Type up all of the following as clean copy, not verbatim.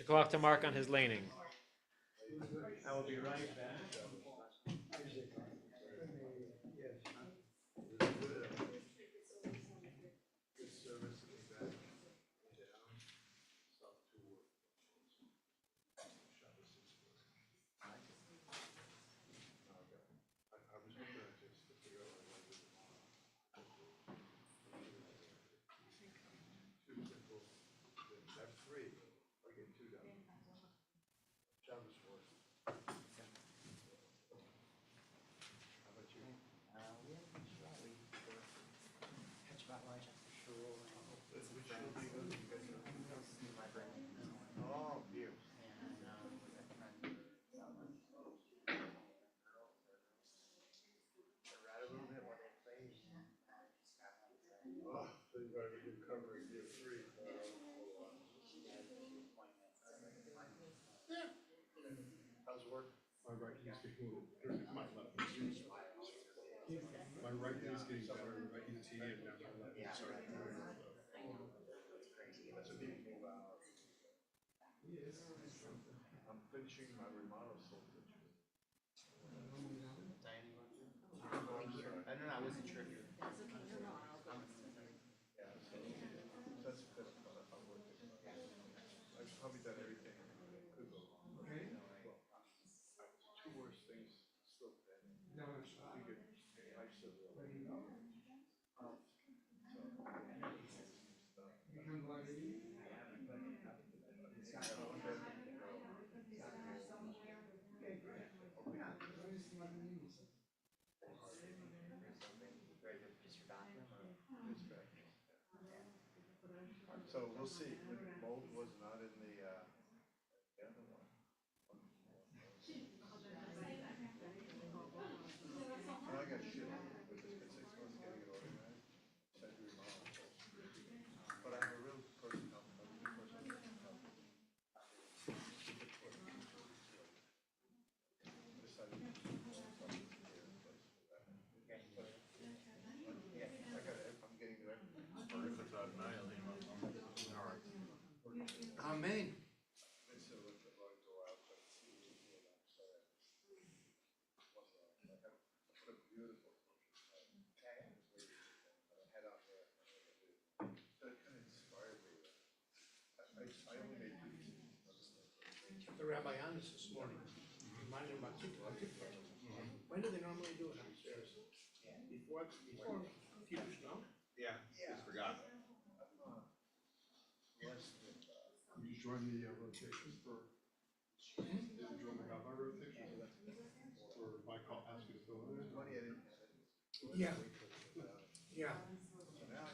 clock to mark on his laning. I will be right back. My right knee's getting a little, my left knee's my right knee's getting better. I eat tea and now my left knee's starting to hurt. That's a big move out. I'm finishing my remodel soul. I don't know, I wasn't sure if you. Yeah, so that's because I'm working. I've probably done everything that could go wrong. Okay. Well, two worst things still pending. No, I figured I still will. So we'll see. The mold was not in the other one. So I got shit on it, but it's been 6 months getting it organized. Sent to remodel. But I'm a real person. I'm a good person. Decided to do something here in place for that. I got it. I'm getting there. Amen. It's a little bit long to go out, but it's I put a beautiful head out there. So it kind of inspired me. I only made two decisions. The Rabbi Anis this morning reminded him about TikTok. When do they normally do it upstairs? Before Kiddush, no? Yeah. Just forgot. You join the rotation for. Did you join the rabbi rotation? Or my call ask you to fill in? Yeah. Yeah.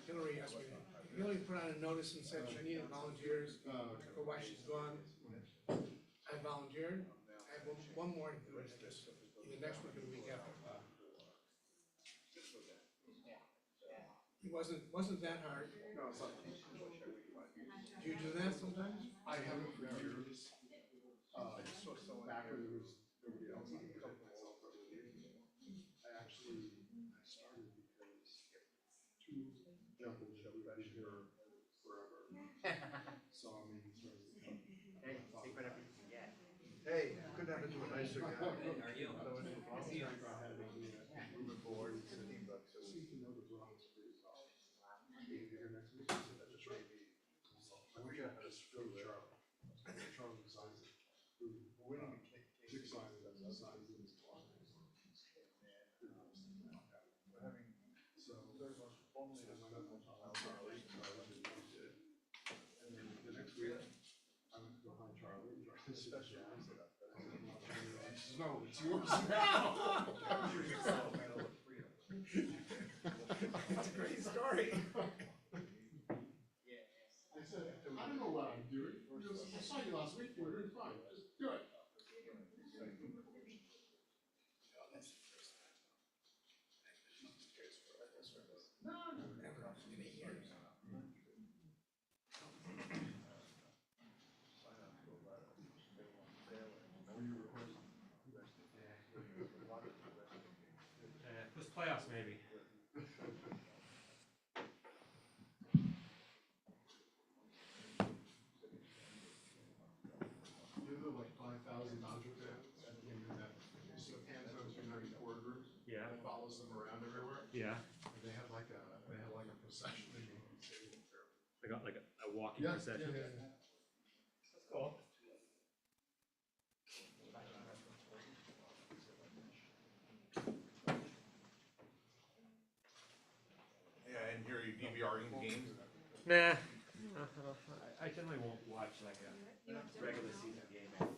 Hillary asked me. Hillary put out a notice and said she needed volunteers for why she's gone. I volunteered. I have one more to do it this either next week or the week after. It wasn't that hard. No, it's not. Do you do that sometimes? I haven't for years. I just saw someone Back when here. there was nobody else, I covered myself for the years. I started because two jumpers that we've been here forever. Saw me and started to come. Hey, take whatever you can get. Hey, couldn't happen to a nicer guy. How are you? I went to the volunteer. I had Moving forward, $15 a seem week. to know the Bronx pretty well. Being here next week, so that's just right. I wish I had a screw Charlie. Charlie designed it. Winning Six signs that designed it. We're having So, very much only so the my uncle Charlie, so I went and did it. And then the next week, I went to go find Charlie and drive this special. I said, she says, no, it's yours now. That's a great story. I said, I don't know what I'm doing. He goes, I saw you last week, you were doing fine, just do it. No, Never in 8 years. This playoffs maybe. walking Yeah, procession. yeah. Cool. Yeah, and here you DVRing games. Nah. I generally won't watch like a regular season game after.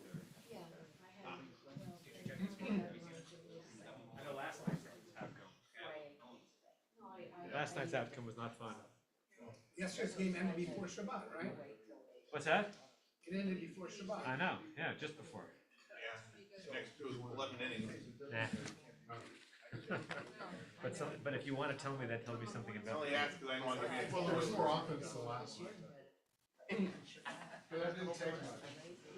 I know last night's outcome. Last night's outcome was not fun. Yesterday's game ended before Shabbat, right? What's that? It ended before Shabbat. I know. Yeah, just before. Yeah. Next, it was 11 innings. Nah. But if you want to tell me that, tell me something I about only asked because I don't want to be. Well, there was more offense than last night. But that didn't take much.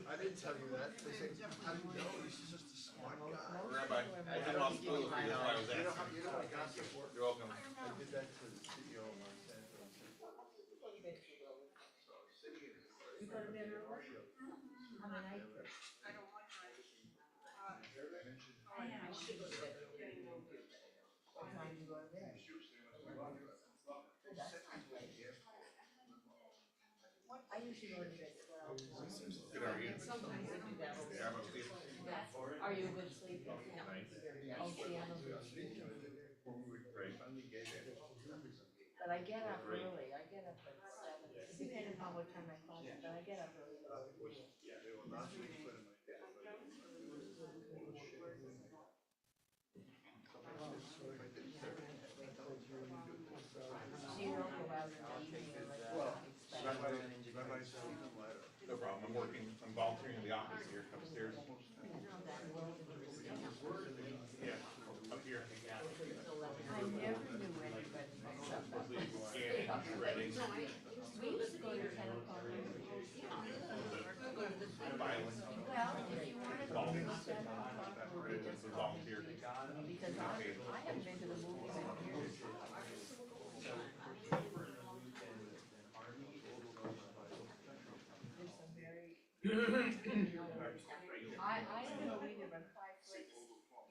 I didn't tell you that. They said, how do you know? He's just a smart guy. Rabbi, I did on school, that's why I was You know, asking. you know what gossip works? You're welcome. I did that to the CEO of Monsanto. So sitting in his. You go to bed early? I mean, I should go to bed early. What time do you go to bed? I usually go to bed 12. Good, how are you? Sometimes I do that. Yeah, I'm asleep. Are you a good sleeper? Oh, see, I'm a good sleeper. But I get up early. I get up at 7, depending on what time I class, but I get up early. So you don't go out in the evening or like No problem, I'm working, I'm volunteering in the office here upstairs. Yeah, up here. I never knew anybody except us. Scanning, shredding, We used to go to 10 o'clock. filing. Well, if you wanted to go to 7 o'clock, we would just Volunteer. because I haven't been to the movies in years. There's some very. I don't know either, but Five Flicks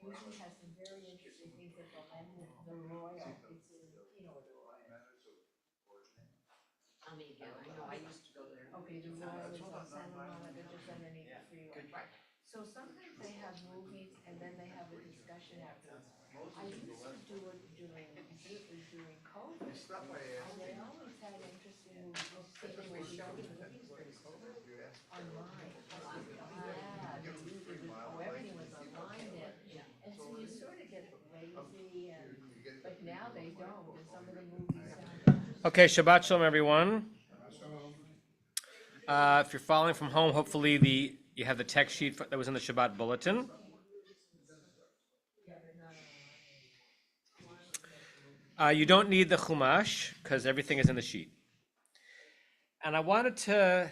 usually has some very interesting things at the Lemon, the Royal, it's in, you know, the Royal. I mean, again, I know, I used to go there. Okay, the Royal is on Santa Monica, just underneath the freeway. So sometimes they have movies and then they have a discussion afterwards. I used to do it during COVID. And they always had interesting movies, because they were showing movies during COVID online. Yeah, they usually, everything was online then. And so you sort of get lazy but now they don't, and some of the movies sound. Okay, Shabbat Shalom, everyone. If you're following from home, hopefully you have the text sheet that was in the Shabbat bulletin. You don't need the Chumash because everything is in the sheet. And I wanted to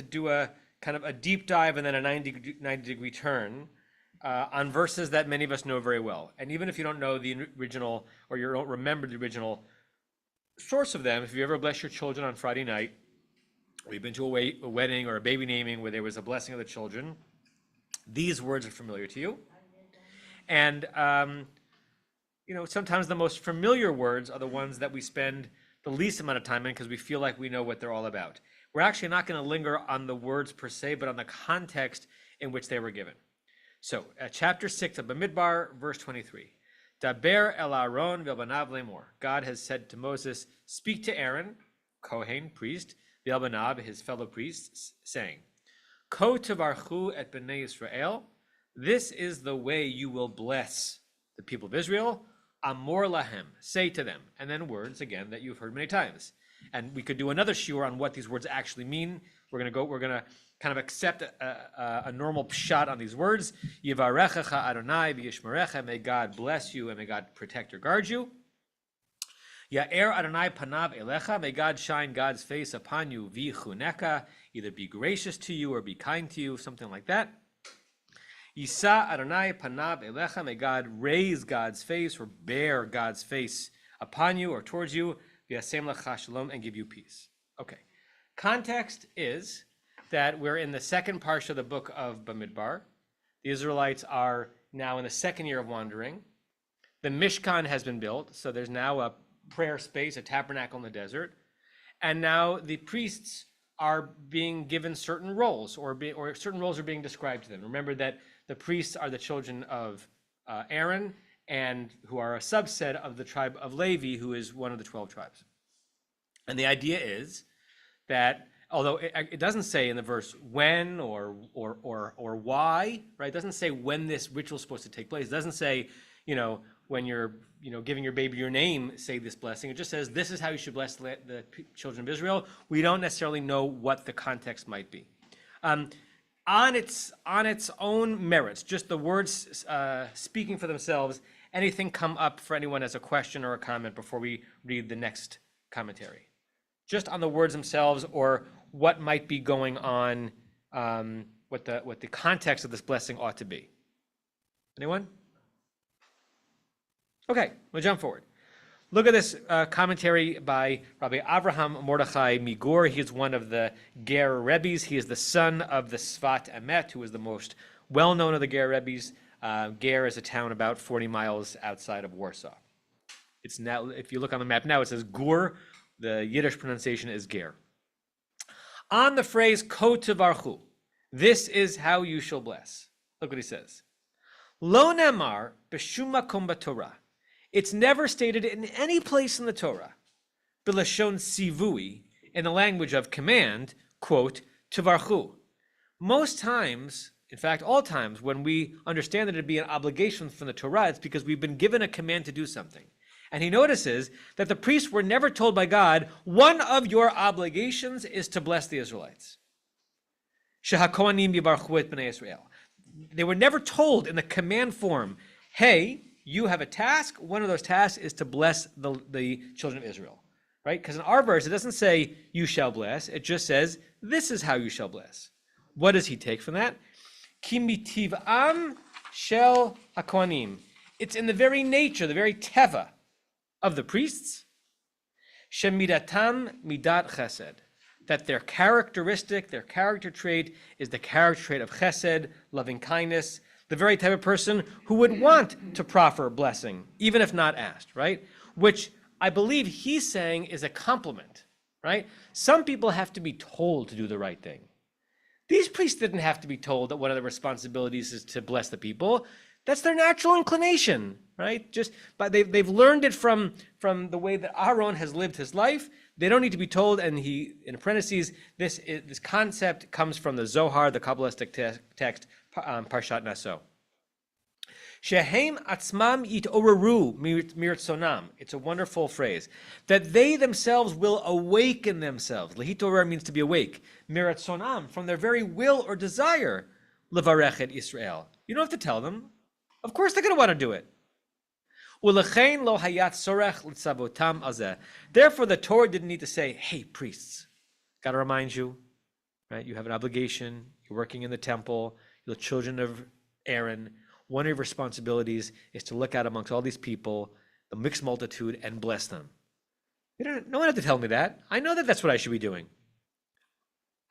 do a kind of a deep dive and then a 90-degree turn on verses that many of us know very well. And even if you don't know the original or you don't remember the original source of them, if you ever bless your children on Friday night, or you've been to a wedding or a baby naming where there was a blessing of the children, these words are familiar to you. And sometimes the most familiar words are the ones that we spend the least amount of time in because we feel like we know what they're all about. We're actually not going to linger on the words per se, but on the context in which they were given. So, chapter 6 of Bamidbar, verse 23. Daber el Aaron v'elbanav lemor. God has said to Moses, speak to Aaron, Kohen, priest, v'elbanav, his fellow priests, saying, Ko tevarchu et bnei Yisrael. This is the way you will bless the people of Israel. Amor lahem, say to them. And then words, again, that you've heard many times. And we could do another shiur on what these words actually mean. We're gonna kind of accept a normal shot on these words. Yivarechecha Adonai v'yishmerecha, may God bless you and may God protect or guard you. Ya'er Adonai panav elecha, may God shine God's face upon you, v'chuneka, either be gracious to you or be kind to you, something like that. Yisa Adonai panav elecha, may God raise God's face or bear God's face upon you or towards you, v'yasem lecha shalom, and give you peace. Okay, context is that we're in the second parsha of the book of Bamidbar. The Israelites are now in the second year of wandering. The Mishkan has been built, so there's now a prayer space, a tabernacle in the desert. And now the priests are being given certain roles, or certain roles are being described to them. Remember that the priests are the children of Aaron, and who are a subset of the tribe of Levi, who is one of the 12 tribes. And the idea is that, although it doesn't say in the verse when or why, right? It doesn't say when this ritual is supposed to take place. It doesn't say, when you're, giving your baby your name, say this blessing. It just says, this is how you should bless the children of Israel. We don't necessarily know what the context might be. On its own merits, just the words speaking for themselves, anything come up for anyone as a question or a comment before we read the next commentary? Just on the words themselves, or what might be going on, what the context of this blessing ought to be. Anyone? Okay, we'll jump forward. Look at this commentary by Rabbi Avraham Mordechai Migur. He is one of the Ger Rebbes. He is the son of the Sfat Emet, who is the most well-known of the Ger Rebbes. Ger is a town about 40 miles outside of Warsaw. It's now, if you look on the map now, it says Gur. The Yiddish pronunciation is Ger. On the phrase Ko Tevarchu, this is how you shall bless. Look what he says. Lo nemar b'shum makom b'Torah. It's never stated in any place in the Torah, b'lashon sivui, in the language of command, quote, Tevarchu. Most times, in fact, all times, when we understand that it to be an obligation from the Torah, it's because we've been given a command to do something. And he notices that the priests were never told by God, one of your obligations is to bless the Israelites. Shehakohanim yibarchu et bnei Israel. They were never told in the command form, hey, you have a task. One of those tasks is to bless the children of Israel, right? Because in our verse, it doesn't say you shall bless. It just says, this is how you shall bless. What does he take from that? Ki mitiv'am shel hakohanim. It's in the very nature, the very teva of the priests, shemidatam midat chesed, that their characteristic, their character trait is the character trait of chesed, loving kindness, the very type of person who would want to proffer blessing, even if not asked, right? Which I believe he's saying is a compliment, right? Some people have to be told to do the right thing. These priests didn't have to be told that one of their responsibilities is to bless the people. That's their natural inclination, right? But they've learned it from the way that Aaron has lived his life. They don't need to be told. And he, in parentheses, this concept comes from the Zohar, the Kabbalistic text, Parshat Naso. Shehem atzmam yitoreru mirtzonam. It's a wonderful phrase. That they themselves will awaken themselves. Lehitorer means to be awake. Mirtzonam, from their very will or desire. Levarech et Israel. You don't have to tell them. Of course they're going to want to do it. Therefore, the Torah didn't need to say, hey, priests, got to remind you, right? You have an obligation. You're working in the temple. You're the children of Aaron. One of your responsibilities is to look out amongst all these people, the mixed multitude, and bless them. No one had to tell me that. I know that that's what I should be doing.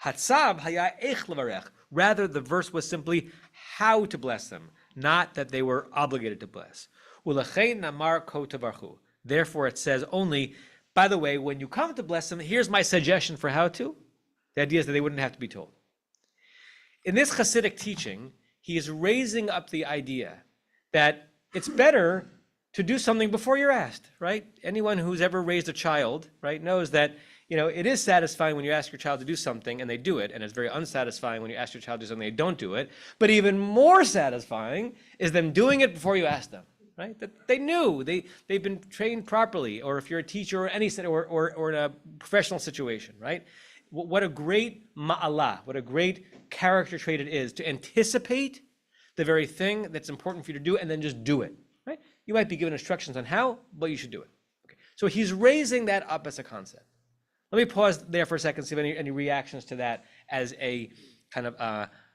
Hatzav haya ech levarech. Rather, the verse was simply how to bless them, not that they were obligated to bless. Ulechein namar ko tevarchu. Therefore, it says only, by the way, when you come to bless them, here's my suggestion for how to. The idea is that they wouldn't have to be told. In this Hasidic teaching, he is raising up the idea that it's better to do something before you're asked, right? Anyone who's ever raised a child, right, knows that, it is satisfying when you ask your child to do something and they do it, and it's very unsatisfying when you ask your child to do something and they don't do it. But even more satisfying is them doing it before you ask them, right? That they knew, they've been trained properly, or if you're a teacher or any or in a professional situation, right? What a great ma'alah, what a great character trait it is to anticipate the very thing that's important for you to do and then just do it, right? You might be given instructions on how, but you should do it. Okay. So he's raising that up as a concept. Let me pause there for a second, see if any reactions to that as a kind of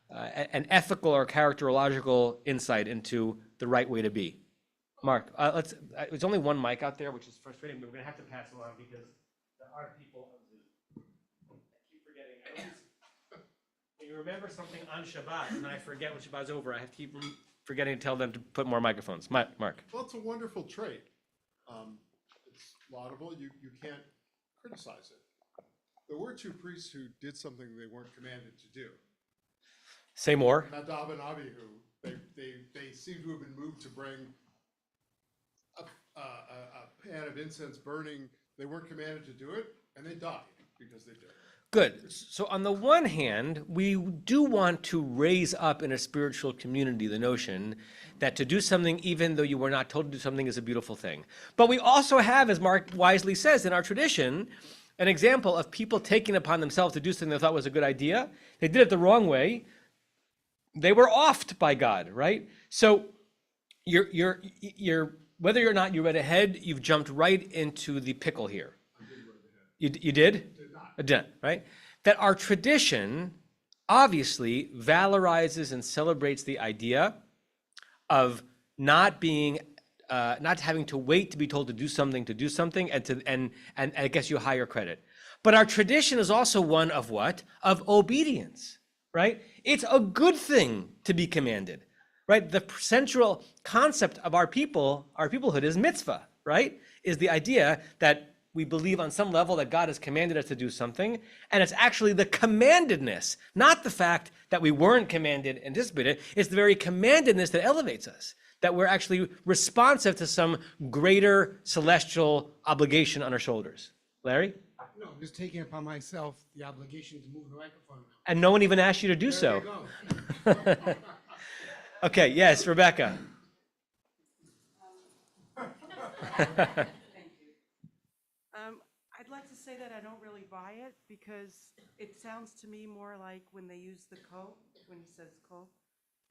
an ethical or characterological insight into the right way to be. Mark, there's only one mic out there, which is frustrating, but we're going to have to pass along because there are people on Zoom. I keep forgetting. When you remember something on Shabbat, and then I forget when Shabbat's over, I have to keep forgetting to tell them to put more microphones. Mark. Well, it's a wonderful trait. It's laudable. You can't criticize it. there were two priests who did something they weren't commanded to do. Say more. Nadab and Abihu, they seem to have been moved to bring a pan of incense burning. They weren't commanded to do it, and they died because they did it. Good. So on the one hand, we do want to raise up in a spiritual community the notion that to do something, even though you were not told to do something, is a beautiful thing. But we also have, as Mark wisely says, in our tradition, an example of people taking upon themselves to do something they thought was a good idea. They did it the wrong way. They were offed by God, right? So you're whether or not you read ahead, you've jumped right into the pickle here. You did? Did, right? That our tradition obviously valorizes and celebrates the idea of not having to wait to be told to do something, and I guess you higher credit. But our tradition is also one of what? Of obedience, right? It's a good thing to be commanded, right? The central concept of our peoplehood is mitzvah, right? Is the idea that we believe on some level that God has commanded us to do something, and it's actually the commandedness, not the fact that we weren't commanded, anticipated. It's the very commandedness that elevates us, that we're actually responsive to some greater celestial obligation on our shoulders. Larry? No, I'm just taking upon myself the obligation to move the microphone. And no one even asked you to do so. There you go. Okay, yes, Rebecca. I'd like to say that I don't really buy it because it sounds to me more like when they use the ko, when he says ko,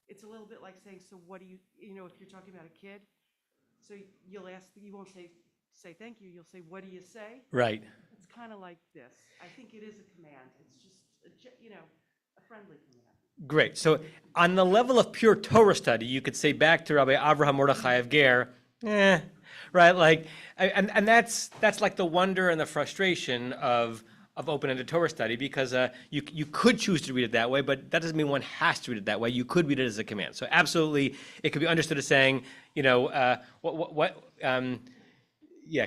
it's a little bit like saying, so what do you, if you're talking about a kid, so you'll ask, you won't say thank you, you'll say, what do you say? Right. It's kind of like this. I think it is a command. It's just, a friendly command. Great. So on the level of pure Torah study, you could say back to Rabbi Avraham Mordechai of Ger, right? Like, and that's like the wonder and the frustration of open-ended Torah study, because you could choose to read it that way, but that doesn't mean one has to read it that way. You could read it as a command. So absolutely, it could be understood as saying,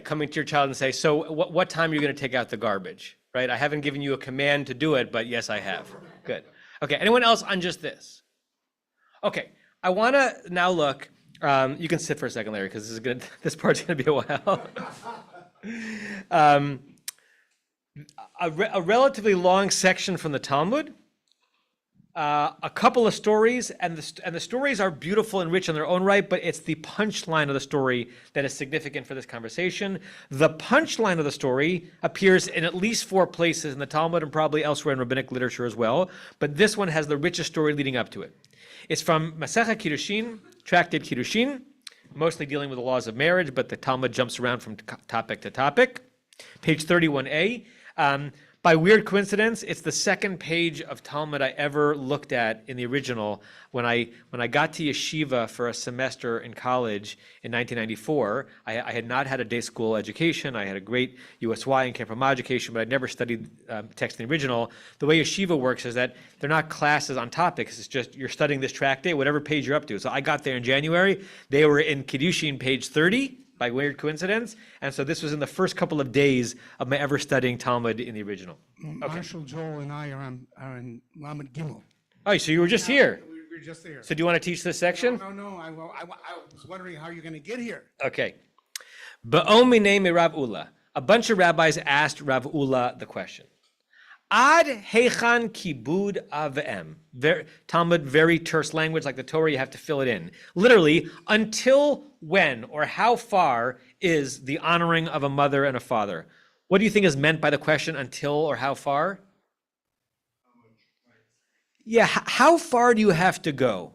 coming to your child and say, so what time are you going to take out the garbage, right? I haven't given you a command to do it, but yes, I have. Good. Okay, anyone else on just this? Okay, I want to now look. You can sit for a second, Larry, because this part's going to be a while. A relatively long section from the Talmud, a couple of stories, and the stories are beautiful and rich in their own right, but it's the punchline of the story that is significant for this conversation. The punchline of the story appears in at least 4 places in the Talmud and probably elsewhere in rabbinic literature as well, but this one has the richest story leading up to it. It's from Masechet Kiddushin, Tractate Kiddushin, mostly dealing with the laws of marriage, but the Talmud jumps around from topic to topic. Page 31a. By weird coincidence, it's the second page of Talmud I ever looked at in the original. When I got to yeshiva for a semester in college in 1994, I had not had a day school education. I had a great USY and Camp Ramah education, but I'd never studied text in the original. The way yeshiva works is that they're not classes on topics. It's just you're studying this tractate, whatever page you're up to. So I got there in January. They were in Kiddushin, page 30. By weird coincidence, and so this was in the first couple of days of my ever studying Talmud in the original. Marshall, Joel, and I are in Lamed Gimel. Oh, so you were just here. We were just there. So do you want to teach this section? No. I was wondering how you're going to get here. Okay. Ba'omine Rav Ula. A bunch of rabbis asked Rav Ula the question. Ad heichan kibud avem. Talmud, very terse language, like the Torah, you have to fill it in. Literally, until when or how far is the honoring of a mother and a father? What do you think is meant by the question, until or how far? Yeah, how far do you have to go?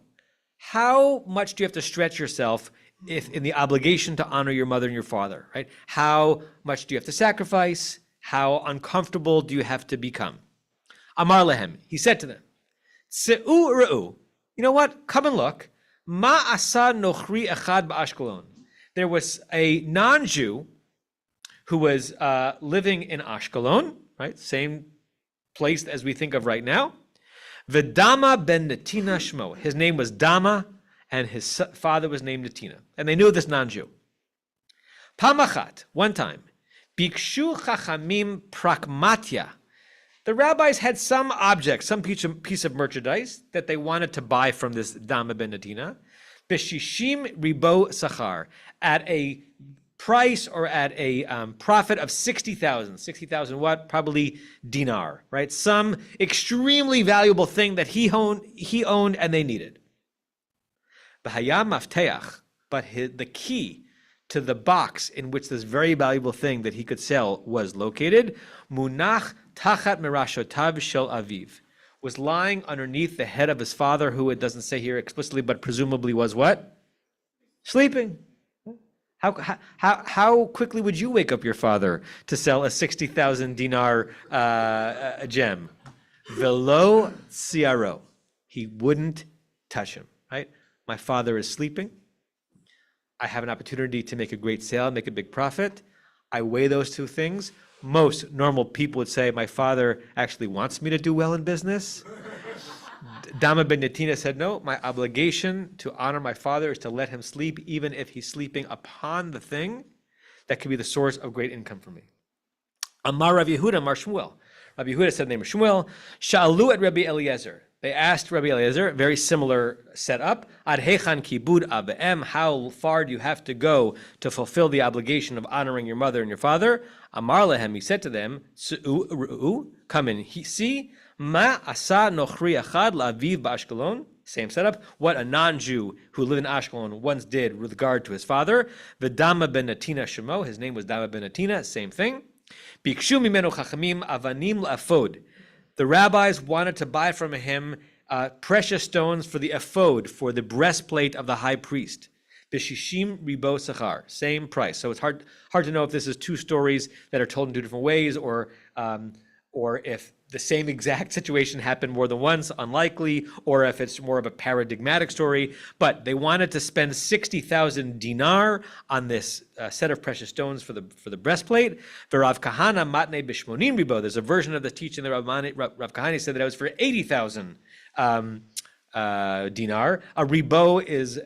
How much do you have to stretch yourself if in the obligation to honor your mother and your father, right? How much do you have to sacrifice? How uncomfortable do you have to become? Amar lehem, he said to them, Tse'u re'u, you know what? Come and look. Ma asa nochri echad ba'Ashkelon. There was a non-Jew who was living in Ashkelon, right? Same place as we think of right now. V'dama ben Netina shmo. His name was Dama, and his father was named Netina. And they knew this non-Jew. Pamachat, one time, Bikshu chachamim prakmatya. The rabbis had some object, some piece of merchandise that they wanted to buy from this Dama ben Natina, b'shishim ribo sachar, at a price or at a profit of 60,000. 60,000 what? Probably dinar, right? Some extremely valuable thing that he owned and they needed. V'haya mafteach, but the key to the box in which this very valuable thing that he could sell was located, munach tachat merashotav shel aviv, was lying underneath the head of his father, who it doesn't say here explicitly, but presumably was what? Sleeping. How quickly would you wake up your father to sell a 60,000 dinar gem? Velo ciaro. He wouldn't touch him, right? My father is sleeping. I have an opportunity to make a great sale, make a big profit. I weigh those two things. Most normal people would say, my father actually wants me to do well in business. Dama ben Natina said, no, my obligation to honor my father is to let him sleep, even if he's sleeping upon the thing that could be the source of great income for me. Amar Rav Yehuda, Amar Shmuel. Rav Yehuda said the name of Shmuel. Sha'alu at Rabbi Eliezer. They asked Rabbi Eliezer, very similar setup, Ad hechan kibud abe'em, how far do you have to go to fulfill the obligation of honoring your mother and your father? Amar lehem, he said to them, come in, see, ma asa nochri achad la'aviv ba'ashkelon, same setup, what a non-Jew who lived in Ashkelon once did with regard to his father, V'dama ben Natina shemo, his name was Dama ben Natina, same thing, bikshu mimenu chachamim avanim la'afod. The rabbis wanted to buy from him precious stones for the ephod, for the breastplate of the high priest. B'shishim ribo sachar, same price. So it's hard to know if this is two stories that are told in two different ways, or if the same exact situation happened more than once, unlikely, or if it's more of a paradigmatic story. But they wanted to spend 60,000 dinar on this set of precious stones for the breastplate. Rav Kahana matne b'shmonim ribo. There's a version of the teaching that Rav Kahana said that it was for 80,000 dinar. A ribo is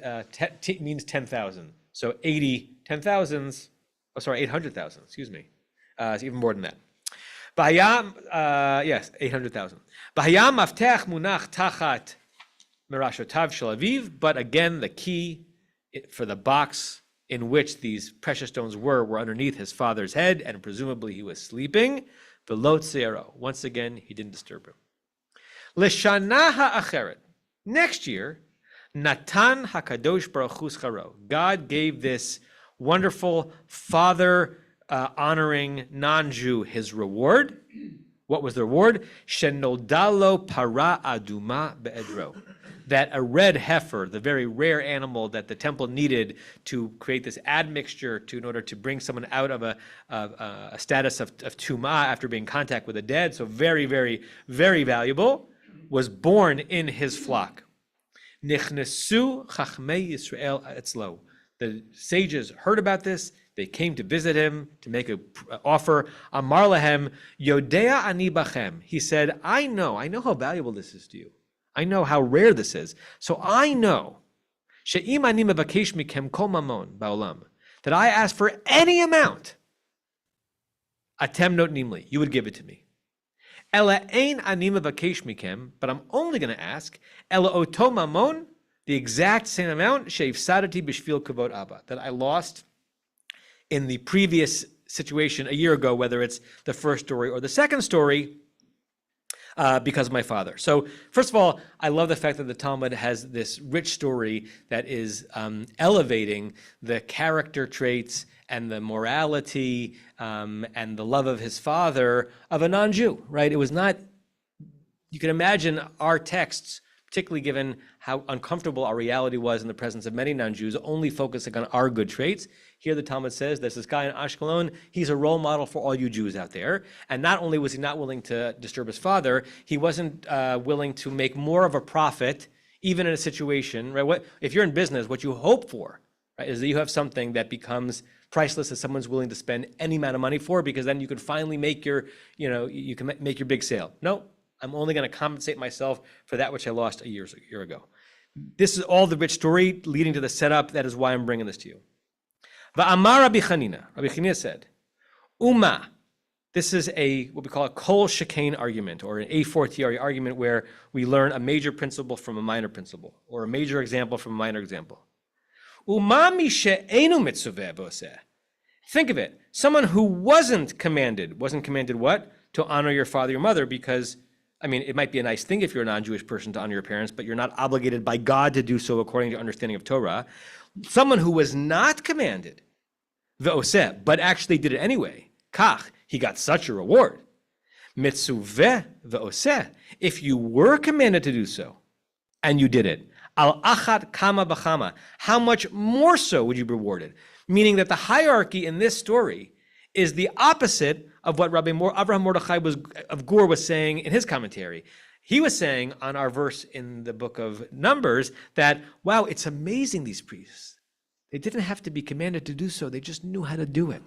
means 10,000. So 10,000s. Oh, sorry, 800,000. Excuse me. It's even more than that. Yes, 800,000. Bahayam mafteach munach tachat merashotav shel aviv. But again, the key for the box in which these precious stones were underneath his father's head, and presumably he was sleeping. V'lo tzeiro. Once again, he didn't disturb him. L'shana ha'acheret. Next year, Natan hakadosh baruch hu scharo. God gave this wonderful father honoring non-Jew his reward. What was the reward? Shenodalo para aduma be'edro. That a red heifer, the very rare animal that the temple needed to create this admixture in order to bring someone out of a status of tumah after being in contact with the dead, so very, very, very valuable, was born in his flock. Nichnesu chachmei Yisrael etzlo. The sages heard about this. They came to visit him to make an offer. Amar lahem yodea ani bachem. He said, I know how valuable this is to you. I know how rare this is. So I know she'im ani mevakesh mikem kol mamon ba'olam, that I ask for any amount, atem not nimli, you would give it to me. Ela ein ani mevakesh mikem, but I'm only going to ask ela oto mamon, the exact same amount she'ifsadati b'shvil kavod abba, that I lost in the previous situation a year ago, whether it's the first story or the second story, because of my father. So first of all, I love the fact that the Talmud has this rich story that is elevating the character traits and the morality and the love of his father of a non-Jew, right? It was not, you can imagine our texts, particularly given how uncomfortable our reality was in the presence of many non-Jews, only focusing on our good traits. Here the Talmud says there's this guy in Ashkelon, he's a role model for all you Jews out there. And not only was he not willing to disturb his father, he wasn't willing to make more of a profit, even in a situation, right? If you're in business, what you hope for, right, is that you have something that becomes priceless that someone's willing to spend any amount of money for, because then you can finally make your, you can make your big sale. No, I'm only going to compensate myself for that which I lost a year ago. This is all the rich story leading to the setup. That is why I'm bringing this to you. Va'amar Rabbi Chanina. Rabbi Chanina said, Uma, This is what we call a kol shekain argument, or an a fortiori argument, where we learn a major principle from a minor principle, or a major example from a minor example. Umami she'enu mitzuveh v'oseh. Think of it. Someone who wasn't commanded what? To honor your father, your mother, because, I mean, it might be a nice thing if you're a non-Jewish person to honor your parents, but you're not obligated by God to do so according to understanding of Torah. Someone who was not commanded, v'oseh, but actually did it anyway, kach, he got such a reward. Mitzuveh v'oseh, if you were commanded to do so, and you did it, al achat kama b'chama, how much more so would you be rewarded? Meaning that the hierarchy in this story is the opposite of what Rabbi Avraham Mordechai of Gur was saying in his commentary. He was saying on our verse in the book of Numbers that, wow, it's amazing, these priests. They didn't have to be commanded to do so. They just knew how to do it.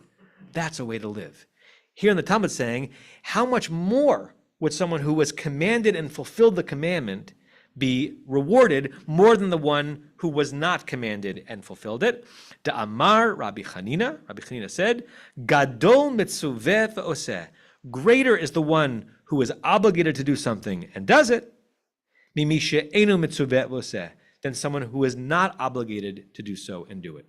That's a way to live. Here in the Talmud saying, how much more would someone who was commanded and fulfilled the commandment be rewarded more than the one who was not commanded and fulfilled it? Amar Rabbi Chanina said, Gadol mitzuveh v'oseh. Greater is the one who is obligated to do something and does it, mimi she'enu mitzuveh v'oseh, than someone who is not obligated to do so and do it.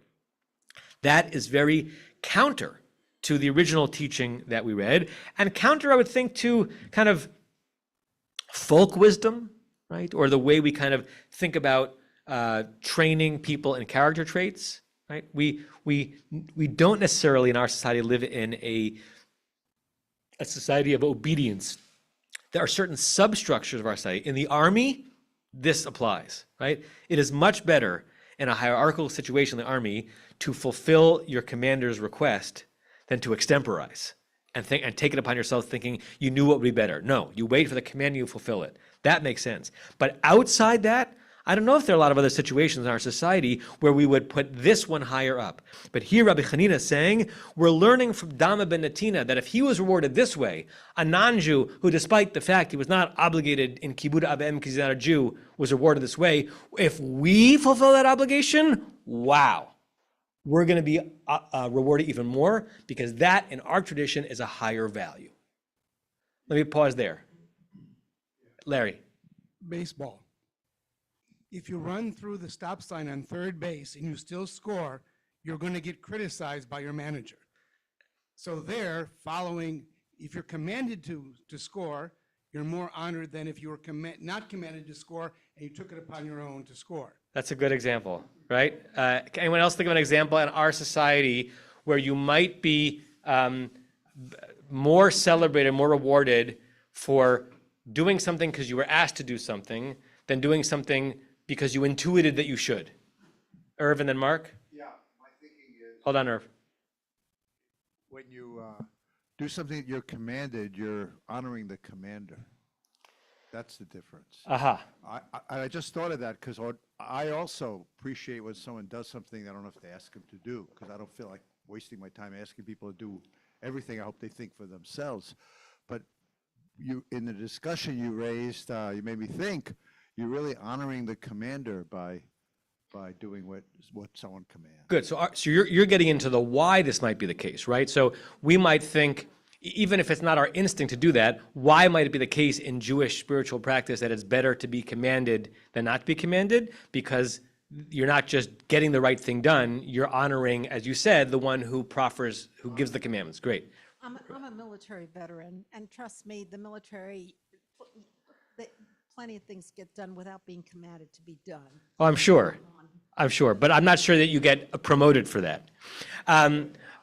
That is very counter to the original teaching that we read, and counter, I would think, to kind of folk wisdom, right? Or the way we kind of think about training people in character traits, right? We don't necessarily in our society live in a society of obedience. There are certain substructures of our society. In the army, this applies, right? It is much better in a hierarchical situation in the army to fulfill your commander's request than to extemporize and take it upon yourself thinking you knew what would be better. No, you wait for the command and you fulfill it. That makes sense. But outside that, I don't know if there are a lot of other situations in our society where we would put this one higher up. But here Rabbi Chanina is saying, we're learning from Dama ben Natina that if he was rewarded this way, a non-Jew who, despite the fact he was not obligated in Kibud Avim because he's not a Jew, was rewarded this way, if we fulfill that obligation, wow, we're going to be rewarded even more, because that in our tradition is a higher value. Let me pause there. Larry. Baseball. If you run through the stop sign on third base and you still score, you're going to get criticized by your manager. So there, if you're commanded to score, you're more honored than if you were not commanded to score and you took it upon your own to score. That's a good example, right? Anyone else think of an example in our society where you might be more celebrated, more rewarded for doing something because you were asked to do something than doing something because you intuited that you should? Irv and then Mark? Yeah, my thinking is. Hold on, Irv. When you do something that you're commanded, you're honoring the commander. That's the difference. Aha. I just thought of that because I also appreciate when someone does something I don't have to ask them to do, because I don't feel like wasting my time asking people to do everything. I hope they think for themselves. But in the discussion you raised, you made me think you're really honoring the commander by doing what someone commands. Good. So you're getting into the why this might be the case, right? So we might think, even if it's not our instinct to do that, why might it be the case in Jewish spiritual practice that it's better to be commanded than not to be commanded? Because you're not just getting the right thing done, you're honoring, as you said, the one who gives the commandments. Great. I'm a military veteran, and trust me, the military, plenty of things get done without being commanded to be done. Oh, I'm sure, but I'm not sure that you get promoted for that.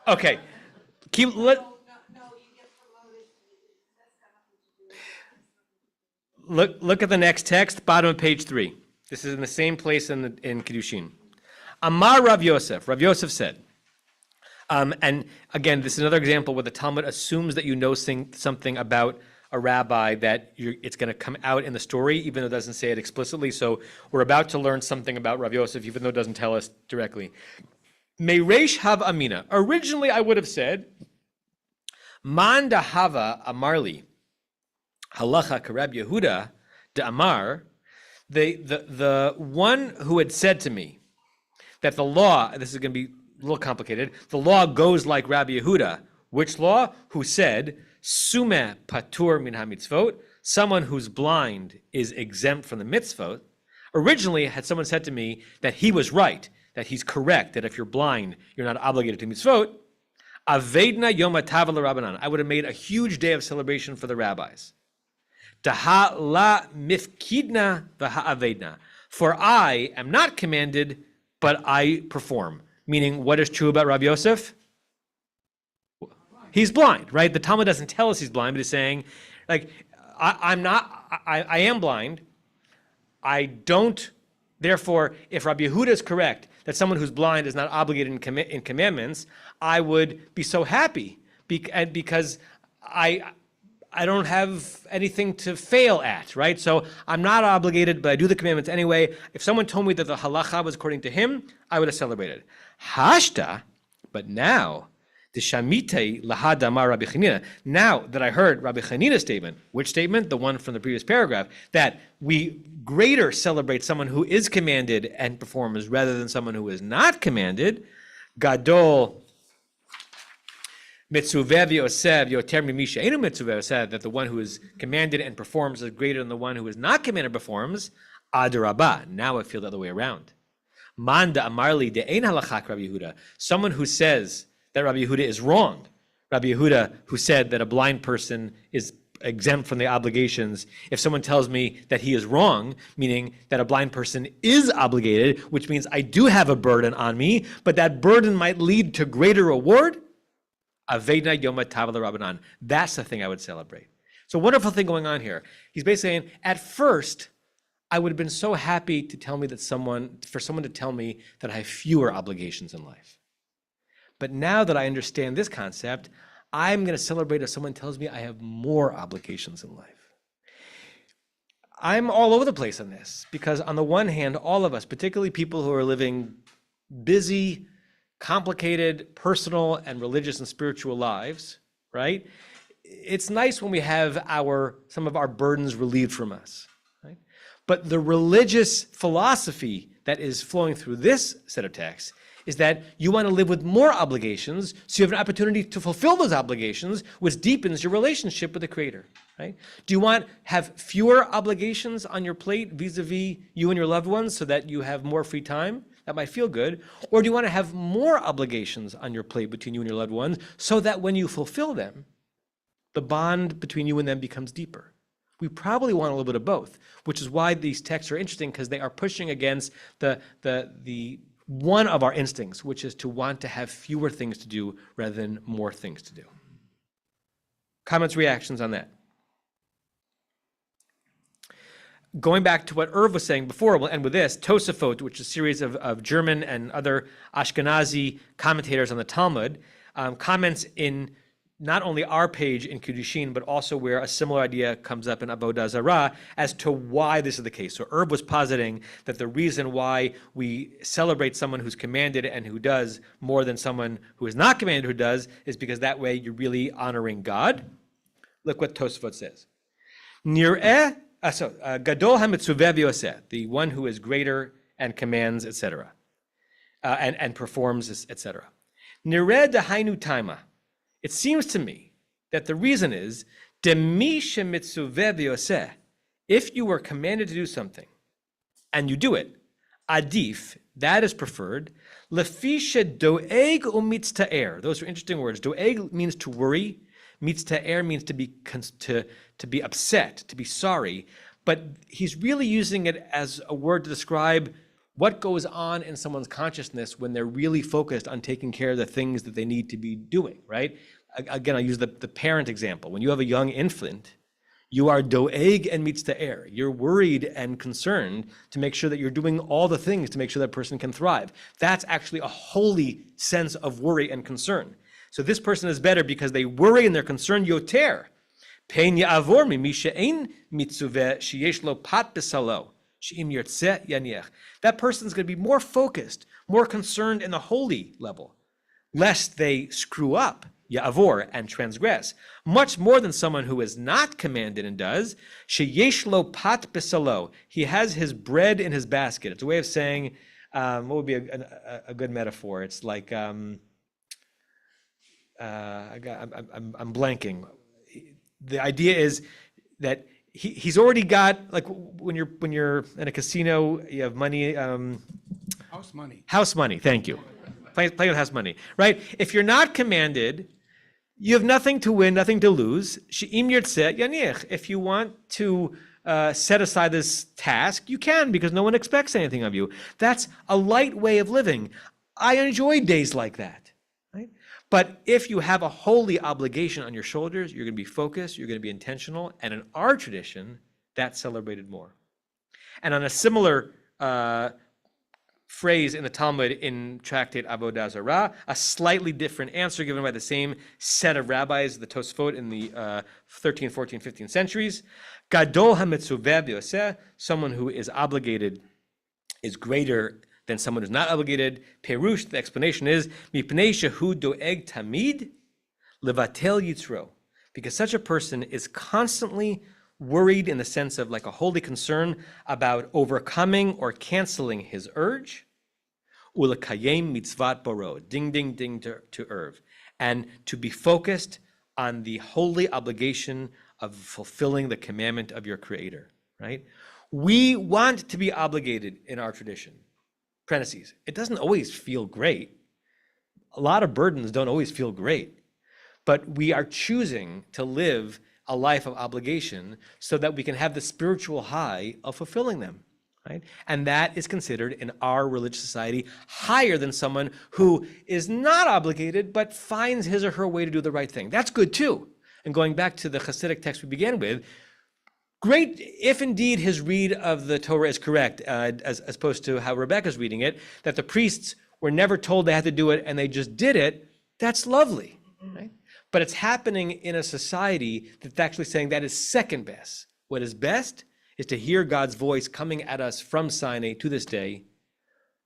Okay, No, you get promoted. Look at the next text, bottom of page 3. This is in the same place in Kiddushin. Amar Rav Yosef. Rav Yosef said, and again, this is another example where the Talmud assumes that you know something about a rabbi that it's going to come out in the story, even though it doesn't say it explicitly. So we're about to learn something about Rav Yosef, even though it doesn't tell us directly. Meiresh hav amina. Originally, I would have said, Man dahava amarli, halacha kareb Yehuda de amar. The one who had said to me that the law, this is going to be a little complicated, the law goes like Rabbi Yehuda. Which law? Who said, Sume patur min ha-mitzvot, someone who's blind is exempt from the mitzvot. Originally, had someone said to me that he was right, that he's correct, that if you're blind, you're not obligated to mitzvot, Avedna Yom HaTava L'Rabbanan. I would have made a huge day of celebration for the rabbis. Daha la mifkidna v'ha'avedna. For I am not commanded, but I perform. Meaning, what is true about Rabbi Yosef? He's blind, right? The Talmud doesn't tell us he's blind, but he's saying, like, I am blind. I don't, therefore, if Rabbi Yehuda is correct, that someone who's blind is not obligated in commandments, I would be so happy because I don't have anything to fail at, right? So I'm not obligated, but I do the commandments anyway. If someone told me that the halacha was according to him, I would have celebrated. Hashta, but now, the Shamite lahadamar Rabbi Chanina. Now that I heard Rabbi Chanina's statement, which statement? The one from the previous paragraph, that we greater celebrate someone who is commanded and performs rather than someone who is not commanded. Gadol mitzuveh v'yosev yoter mimisha enu mitzuveh said that the one who is commanded and performs is greater than the one who is not commanded and performs. Adarabah. Now I feel the other way around. Manda amarli de'ein halachak Rabbi Yehuda. Someone who says that Rabbi Yehuda is wrong. Rabbi Yehuda, who said that a blind person is exempt from the obligations, if someone tells me that he is wrong, meaning that a blind person is obligated, which means I do have a burden on me, but that burden might lead to greater reward, Avedna Yom HaTava L'Rabbanan. That's the thing I would celebrate. So wonderful thing going on here. He's basically saying, at first, I would have been so happy to tell me that for someone to tell me that I have fewer obligations in life. But now that I understand this concept, I'm going to celebrate if someone tells me I have more obligations in life. I'm all over the place on this because on the one hand, all of us, particularly people who are living busy, complicated, personal and religious and spiritual lives, right? It's nice when we have some of our burdens relieved from us, right? But the religious philosophy that is flowing through this set of texts is that you want to live with more obligations, so you have an opportunity to fulfill those obligations, which deepens your relationship with the Creator, right? Do you want to have fewer obligations on your plate vis-a-vis you and your loved ones so that you have more free time? That might feel good. Or do you want to have more obligations on your plate between you and your loved ones so that when you fulfill them, the bond between you and them becomes deeper? We probably want a little bit of both, which is why these texts are interesting, because they are pushing against the one of our instincts, which is to want to have fewer things to do rather than more things to do. Comments, reactions on that? Going back to what Irv was saying before, we'll end with this. Tosafot, which is a series of German and other Ashkenazi commentators on the Talmud, comments in not only our page in Kiddushin, but also where a similar idea comes up in Avodah Zarah as to why this is the case. So Irv was positing that the reason why we celebrate someone who's commanded and who does more than someone who is not commanded who does is because that way you're really honoring God. Look what Tosafot says. Nir'eh, Gadol ha-mitzuveh v'yoseh, the one who is greater and commands, etc., and performs, etc. Nir'eh dahainu taima. It seems to me that the reason is, demi shemitzuveh v'yoseh, if you were commanded to do something and you do it, adif, that is preferred, lefi shedoeg umitzta'er. Those are interesting words. Doeg means to worry. Mitzta'er means to be upset, to be sorry. But he's really using it as a word to describe what goes on in someone's consciousness when they're really focused on taking care of the things that they need to be doing, right? Again, I'll use the parent example. When you have a young infant, you are doeg and mitzta'er. You're worried and concerned to make sure that you're doing all the things to make sure that person can thrive. That's actually a holy sense of worry and concern. So this person is better because they worry and they're concerned yoter. Pein ya'avor mi she'ein mitzuveh sheyesh lo pat b'salo. That person's going to be more focused, more concerned in the holy level, lest they screw up, ya'avor, and transgress, much more than someone who is not commanded and does. Sheyesh lo pat b'salo. He has his bread in his basket. It's a way of saying, what would be a good metaphor? It's like, I'm blanking. the idea is that he's already got, like, when you're in a casino, you have money, House money. house money. Thank you. Play with house money, right? If you're not commanded, you have nothing to win, nothing to lose. She'im yirtzeh yanich. If you want to set aside this task, you can, because no one expects anything of you. That's a light way of living. I enjoy days like that, right? But if you have a holy obligation on your shoulders, you're going to be focused, you're going to be intentional, and in our tradition, that's celebrated more. And on a similar phrase in the Talmud in Tractate Avodah Zarah, a slightly different answer given by the same set of rabbis, the Tosfot in the 13th, 14th, 15th centuries. Gadol hamitzuveh b'yoseh, someone who is obligated is greater than someone who's not obligated. Perush, the explanation is, mipnei shehu doeg tamid levatel yitzro, because such a person is constantly worried in the sense of like a holy concern about overcoming or canceling his urge, ulekayem mitzvat boro, ding, ding, ding to Irv, and to be focused on the holy obligation of fulfilling the commandment of your creator, right? We want to be obligated in our tradition. Parentheses, it doesn't always feel great. A lot of burdens don't always feel great, but we are choosing to live a life of obligation so that we can have the spiritual high of fulfilling them, right? And that is considered in our religious society higher than someone who is not obligated but finds his or her way to do the right thing. That's good too. And going back to the Hasidic text we began with, great if indeed his read of the Torah is correct, as opposed to how Rebecca's reading it, that the priests were never told they had to do it and they just did it. That's lovely, right? But it's happening in a society that's actually saying that is second best. What is best is to hear God's voice coming at us from Sinai to this day,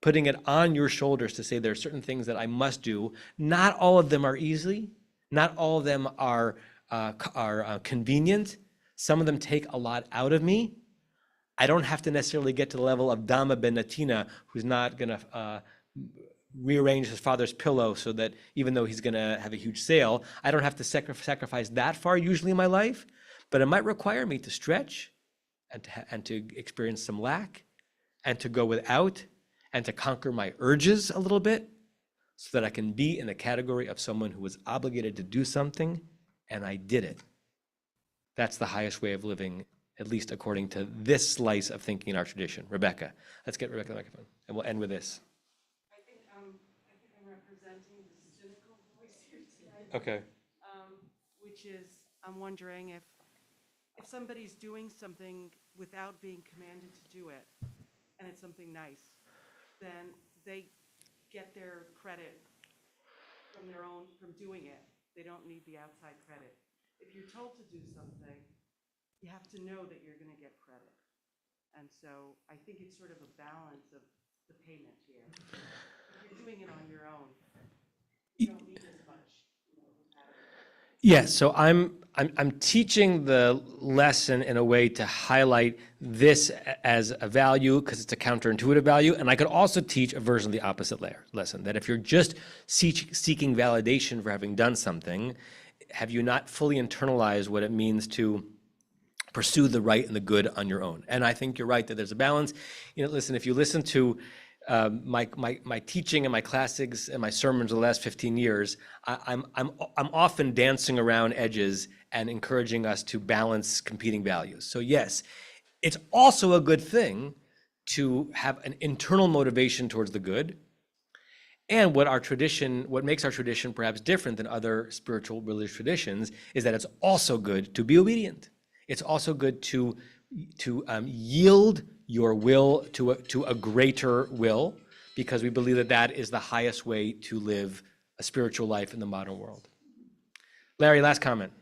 putting it on your shoulders to say there are certain things that I must do. Not all of them are easy. Not all of them are convenient. Some of them take a lot out of me. I don't have to necessarily get to the level of Dama ben Natina, who's not going to rearrange his father's pillow so that even though he's going to have a huge sale, I don't have to sacrifice that far usually in my life, but it might require me to stretch and to experience some lack and to go without and to conquer my urges a little bit so that I can be in the category of someone who was obligated to do something and I did it. That's the highest way of living, at least according to this slice of thinking in our tradition. Rebecca, let's get Rebecca the microphone and we'll end with this. I think I'm representing the cynical voice here today. Okay. Which is, I'm wondering if somebody's doing something without being commanded to do it, and it's something nice, then they get their credit from doing it. They don't need the outside credit. If you're told to do something, you have to know that you're going to get credit. And so I think it's sort of a balance of the payment here. If you're doing it on your own, you don't need as much. Yes, so I'm teaching the lesson in a way to highlight this as a value because it's a counterintuitive value, and I could also teach a version of the opposite lesson, that if you're just seeking validation for having done something, have you not fully internalized what it means to pursue the right and the good on your own? And I think you're right that there's a balance. You know, listen, if you listen to my teaching and my classics and my sermons the last 15 years, I'm often dancing around edges and encouraging us to balance competing values. So yes, it's also a good thing to have an internal motivation towards the good. And what makes our tradition perhaps different than other spiritual religious traditions is that it's also good to be obedient. It's also good to yield your will to a greater will, because we believe that that is the highest way to live a spiritual life in the modern world. Larry, last comment.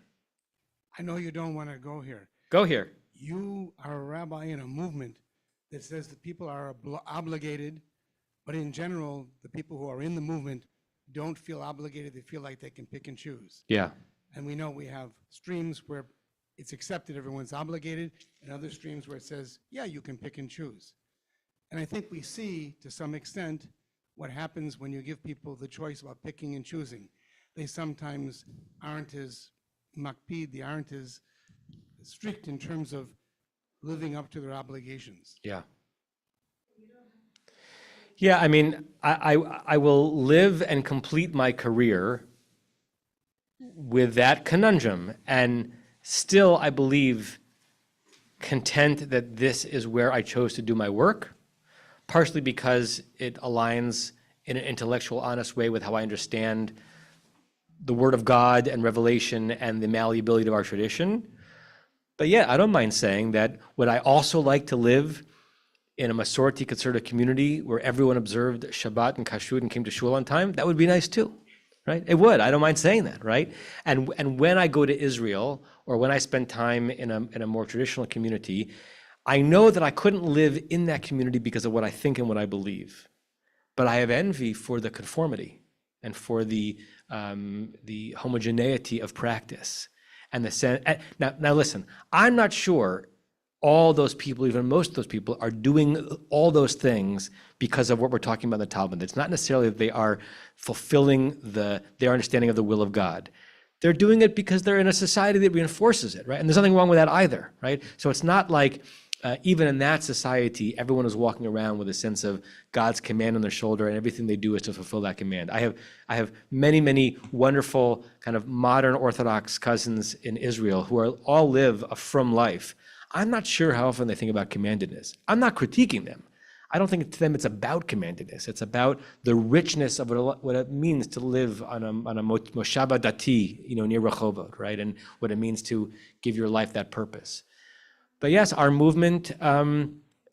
I know you don't want to go here. Go here. You are a rabbi in a movement that says that people are obligated, but in general, the people who are in the movement don't feel obligated. They feel like they can pick and choose. Yeah. And we know we have streams where it's accepted everyone's obligated, and other streams where it says, yeah, you can pick and choose. And I think we see, to some extent, what happens when you give people the choice about picking and choosing. They sometimes aren't as makpid, they aren't as strict in terms of living up to their obligations. Yeah. Yeah, I mean, I will live and complete my career with that conundrum, and still, I believe, content that this is where I chose to do my work, partially because it aligns in an intellectual, honest way with how I understand the Word of God and Revelation and the malleability of our tradition. But yeah, I don't mind saying that would I also like to live in a Masorti conservative community where everyone observed Shabbat and Kashrut and came to shul on time? That would be nice too, right? It would. I don't mind saying that, right? And when I go to Israel or when I spend time in a more traditional community, I know that I couldn't live in that community because of what I think and what I believe. But I have envy for the conformity and for the homogeneity of practice and the sense. Now listen, I'm not sure all those people, even most of those people, are doing all those things because of what we're talking about in the Talmud. It's not necessarily that they are fulfilling their understanding of the will of God. They're doing it because they're in a society that reinforces it, right? And there's nothing wrong with that either, right? So it's not like even in that society, everyone is walking around with a sense of God's command on their shoulder, and everything they do is to fulfill that command. I have many wonderful kind of modern Orthodox cousins in Israel who all live a frum life. I'm not sure how often they think about commandedness. I'm not critiquing them. I don't think to them it's about commandedness. It's about the richness of what it means to live on a moshaba dati, near Rehovot, right? And what it means to give your life that purpose. But yes, our movement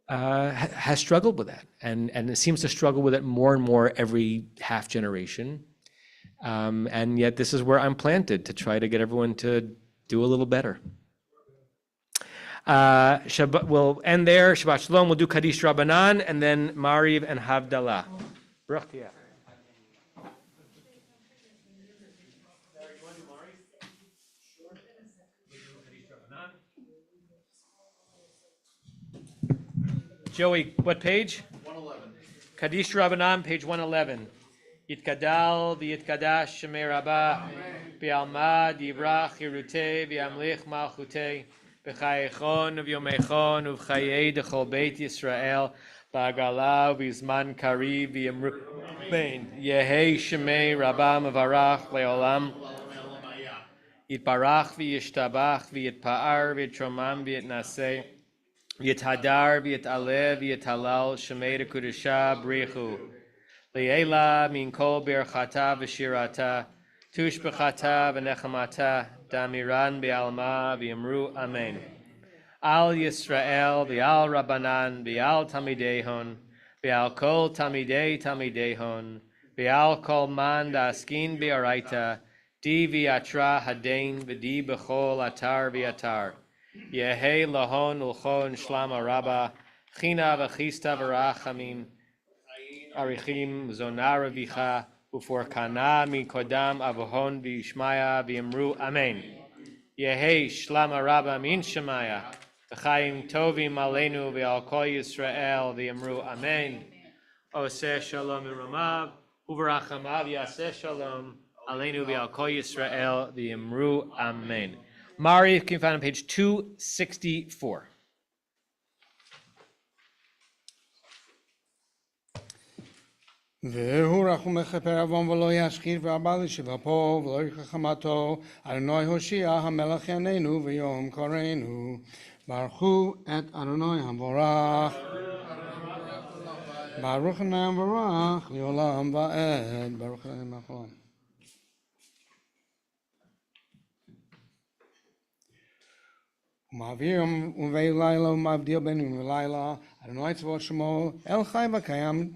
has struggled with that, and it seems to struggle with it more and more every half generation. And yet this is where I'm planted to try to get everyone to do a little better. Shabbat, we'll end there. Shabbat Shalom. We'll do Kaddish Rabbanan and then Mariv and Havdalah. Baruch Tiyah. Joey, what page? 111. Kaddish Rabbanan, page 111. Yitkadal v'yitkadash shemei rabbah v'almad yivrach yirutei v'yamlich malchutei v'chayechon v'yomechon v'chayei dechol beit Yisrael ba'agala v'zman kari v'yamru bein yehei shemei rabbah mevarach le'olam yitbarach v'yishtabach v'yitpa'ar v'yitromam v'yitnaseh v'yithadar v'yitaleh v'yitalal shemei dekudusha brichu Le'ela min kol berchata v'shirata, tushbechata v'nechamata, damiran be'alma v'yamru amen. Al Yisrael v'al Rabbanan v'al Tamidehon, v'al kol Tamidehon, v'al kol man da'askin be'araita, di v'yatra hadain v'di b'chol atar v'yatar. Yehei lahon ulchon shlama rabba, china v'chista v'rachamim, Arichim Zonara Vicha Ufor Kana Mi Kodam Avohon Vishmaya Vimru Amen. Yehei Shlama Rabba Min Shemaya V'chaim Tovim Aleinu V'al Kol Yisrael V'yamru Amen. Oseh Shalom Iramav Uvarachamav Yaseh Shalom Aleinu V'al Kol Yisrael V'yamru Amen. Mari can you find on page 264. והוא רחום מכפר עוון ולא ישחית והבא לשבפו ולא יחכמתו אדוני הושיע המלך יעננו ויום קראנו ברכו את אדוני המבורך ברוך ה' המבורך לעולם ועד ברוך ה' החלום ומעביר ולילה ומבדיל בין יום ולילה אדוני צבאות שמו אל חי וקיים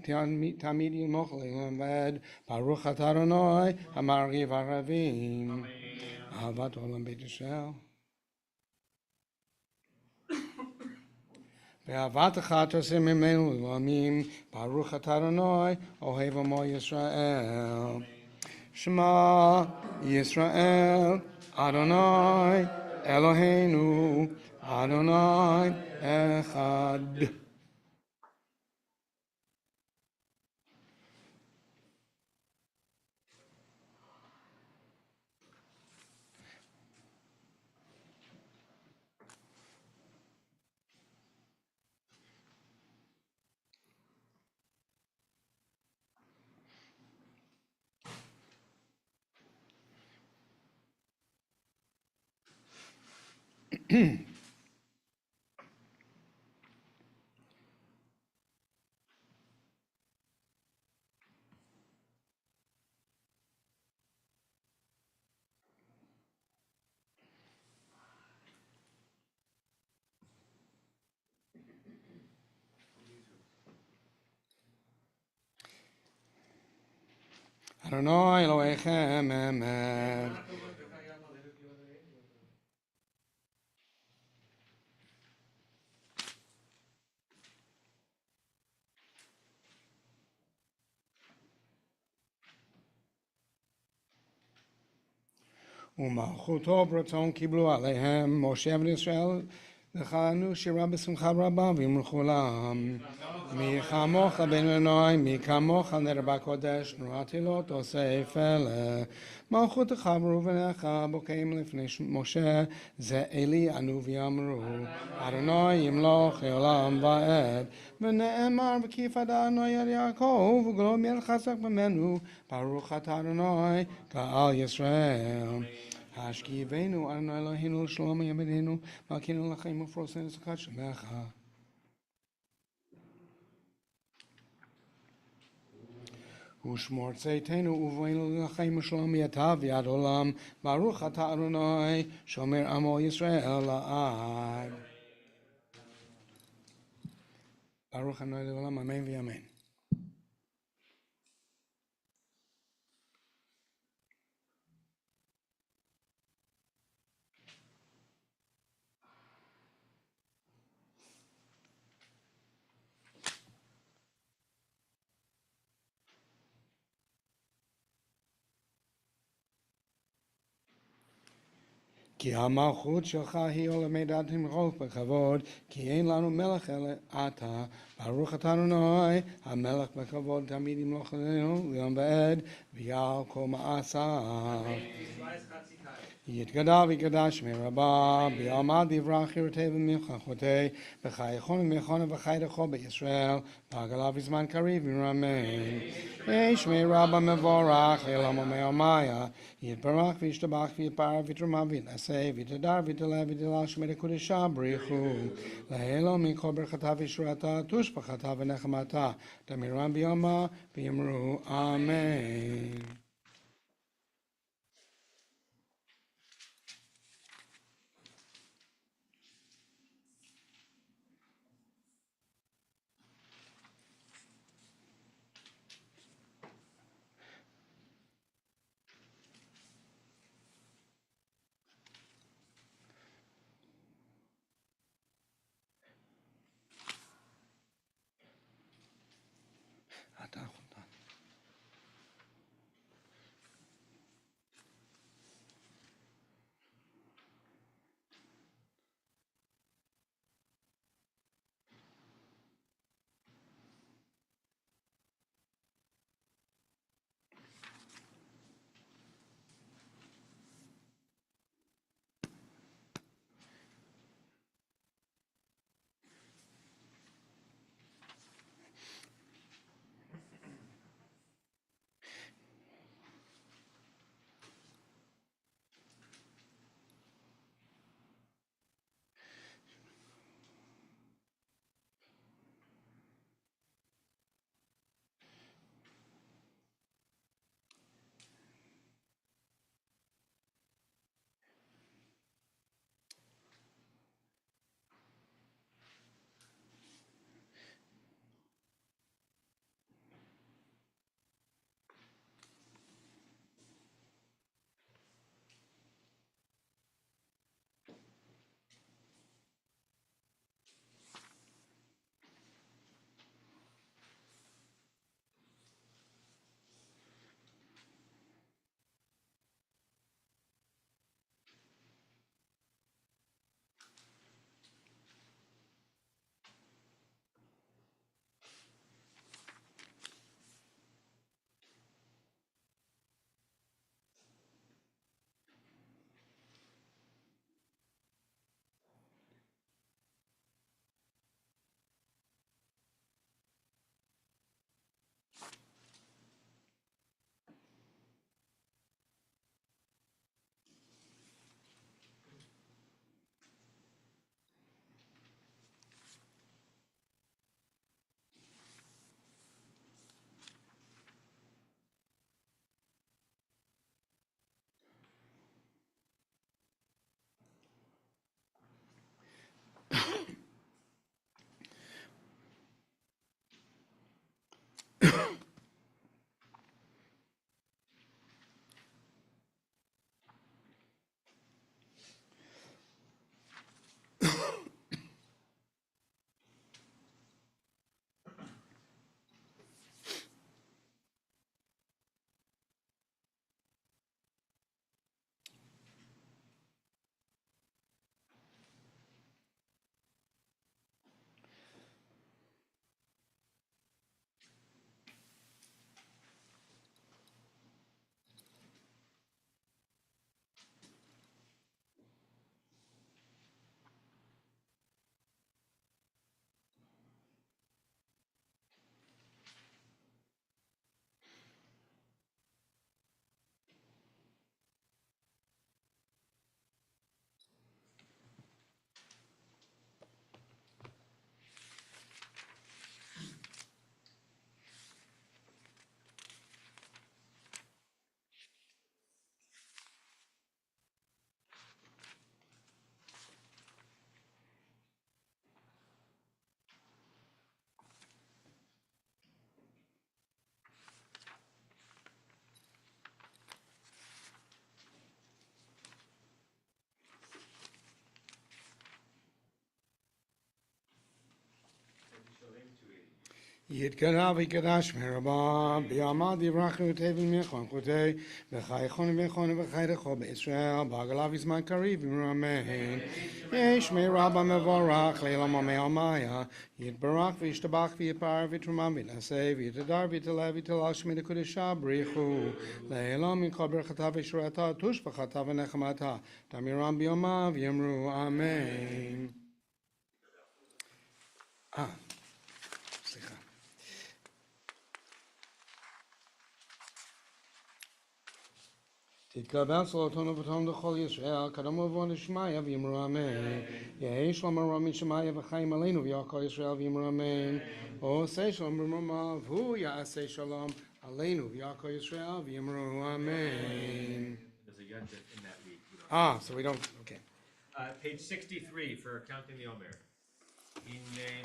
תמיד ימוך לעולם ועד ברוך אתה אדוני המרגיב ערבים אהבת עולם בית ישראל ואהבתך תעשה ממנו לעולמים ברוך אתה אדוני אוהב עמו ישראל שמע ישראל אדוני Eloheinu Adonai Echad. Adonai Elohechem emet. ומלכותו ברצון קיבלו עליהם משה וישראל לכנו שירה בשמחה רבה וימלכו לעם. מי כמוך בן אלוהי, מי כמוך נר בקודש, נורתי לא תוסיף אלה. מלכותך וראובנך בוקעים לפני משה, זה אלי ענו ויאמרו, אדוני ימלוך לעולם ועד. ונאמר וכיף אדוני על יעקב, וגדול מלך חזק ממנו, ברוך אתה אדוני גאל ישראל. השכיבנו אדוני אלוהינו לשלום ימינו, מלכנו לחיים ופרוסנו לצדקת שמך. ושמור צאתנו ובואנו לחיים ושלום יטב יד עולם, ברוך אתה אדוני שומר עמו ישראל לעד. ברוך אדוני לעולם אמן ואמן. כי המלכות שלך היא עולמי דת תמרוך בכבוד, כי אין לנו מלך אלא אתה. ברוך אתה אדוני, המלך בכבוד תמיד ימלוך עלינו לעולם ועד, ויעל כל מעשיו. יתגדל ויתקדש שמי רבה, בעלמא דברה חירותי ומלכותי, בחיי חון ומלכונה וחי דחו בישראל, בעגלה בזמן קריב ורמן. שמי רבה מבורך, לעולם ומעלמיה, יתברך וישתבח ויתפאר ויתרומם ויתנשא ויתהדר ויתעלה ויתהלל שמי קודשה בריחו. להלו מכל ברכתה וישורתה, תושבחתה ונחמתה, תמירם ביומה ויאמרו אמן. אתה חותן. יתקרא ויקדש מרבה, ביעמד יברח יוטב ומייחון חוטא, וחייכון ויכון וחייכו בישראל, בעגלה בזמן קריב אמרו אמן. יש מרבה מבורך, לעילם המאמיה, יתברך וישתבח ויתפאר ויתרומם וינשא, ויתהדר ויתעלה ויתהלל שמי לקודשה בריחו, לעילם ינקה ברכתה וישורתה, תושבחתה ונחמתה, תמירם ביומיו יאמרו אמן. סליחה. תתקבל צלותנו ותום לכל ישראל, קדם ובוא נשמיה ויאמרו אמן. יהי שלום הרב משמיה וחיים עלינו ויעקב ישראל ויאמרו אמן. עושה שלום במרומיו, הוא יעשה שלום עלינו ויעקב ישראל ויאמרו אמן. There's a yontif in that week. We don't- So we don't, okay. Page 63 for counting the Omer.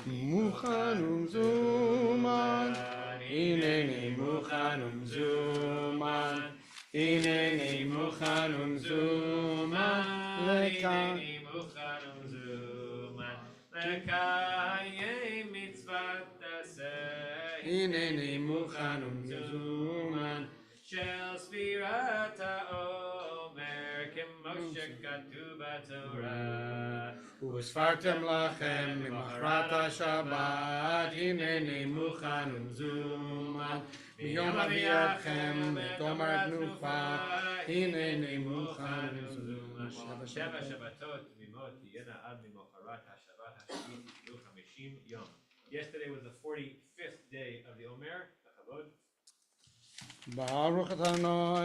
מוכן ומזומן, הנני מוכן ומזומן, הנני מוכן ומזומן, לקיים מצוות עשה. הנני מוכן ומזומן, של ספירת העומר כמו שכתוב בתורה. וספרתם לכם למחרת השבת, הנני מוכן ומזומן, מיום אביעכם לתומר תנופה, הנני מוכן ומזומן. שבע שבתות תמימות תהיינה עד למחרת השבת השביעית יהיו 50 יום. Yesterday was the 45th day of the Omer. לכבוד. ברוך אתה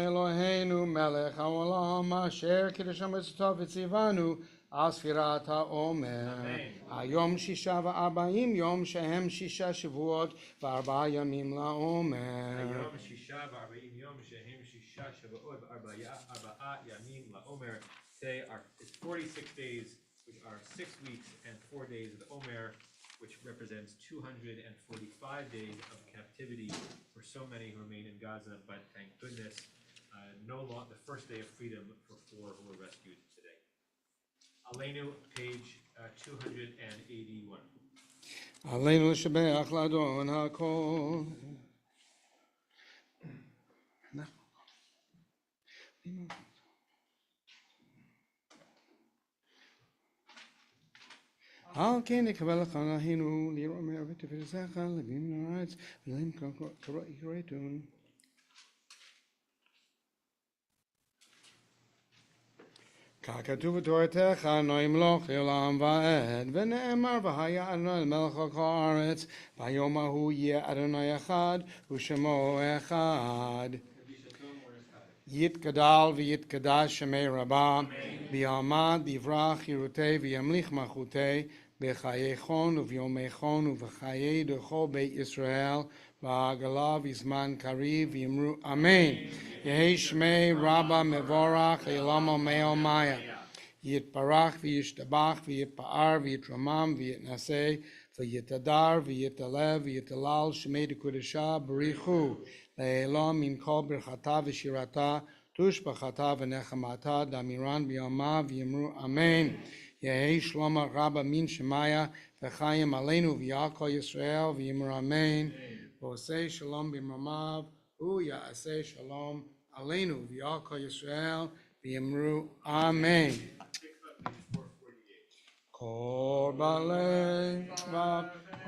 אלוהינו מלך העולם אשר קידש מצוותיו וציוונו על ספירת העומר. היום 46 יום שהם 6 שבועות ו4 ימים לעומר. היום 46 יום שהם 6 שבועות ו4 ימים לעומר. Today is 46 days, which are 6 weeks and 4 days of the Omer, which represents 245 days of captivity for so many who remain in Gaza, but thank goodness, the first day of freedom for 4 who were rescued today. Aleinu, page 281. עלינו לשבח לאדון הכל. על כן יקבל לך נהינו לרומר ותפסך לבין מן הארץ ולהם קראתון. ככתוב בתורתך נמלוך לעולם ועד ונאמר והיה אדוני למלך על כל הארץ ביום ההוא יהיה אדוני אחד ושמו אחד. יתגדל ויתקדש שמי רבה, ביעמד יברח ירותי וימליך מלכותי, בחיי חון וביומי חון ובחיי דרכו בית ישראל, בעגלה בזמן קריב ויאמרו אמן. יהי שמי רבה מבורך לעילם ומאמיה. יתברך וישתבח ויתפאר ויתרומם ויתנשא ויתהדר ויתעלה ויתהלל שמי לקודשה בריחו. לעילם ינקה ברכתה ושירתה, תושבחתה ונחמתה, דמירן ביומיו ויאמרו אמן. יהי שלום רבה מן שמיה וחיים עלינו ויעקב ישראל ויאמרו אמן. ועושה שלום במרומיו, הוא יעשה שלום עלינו ויעקב ישראל ויאמרו אמן. כל בלב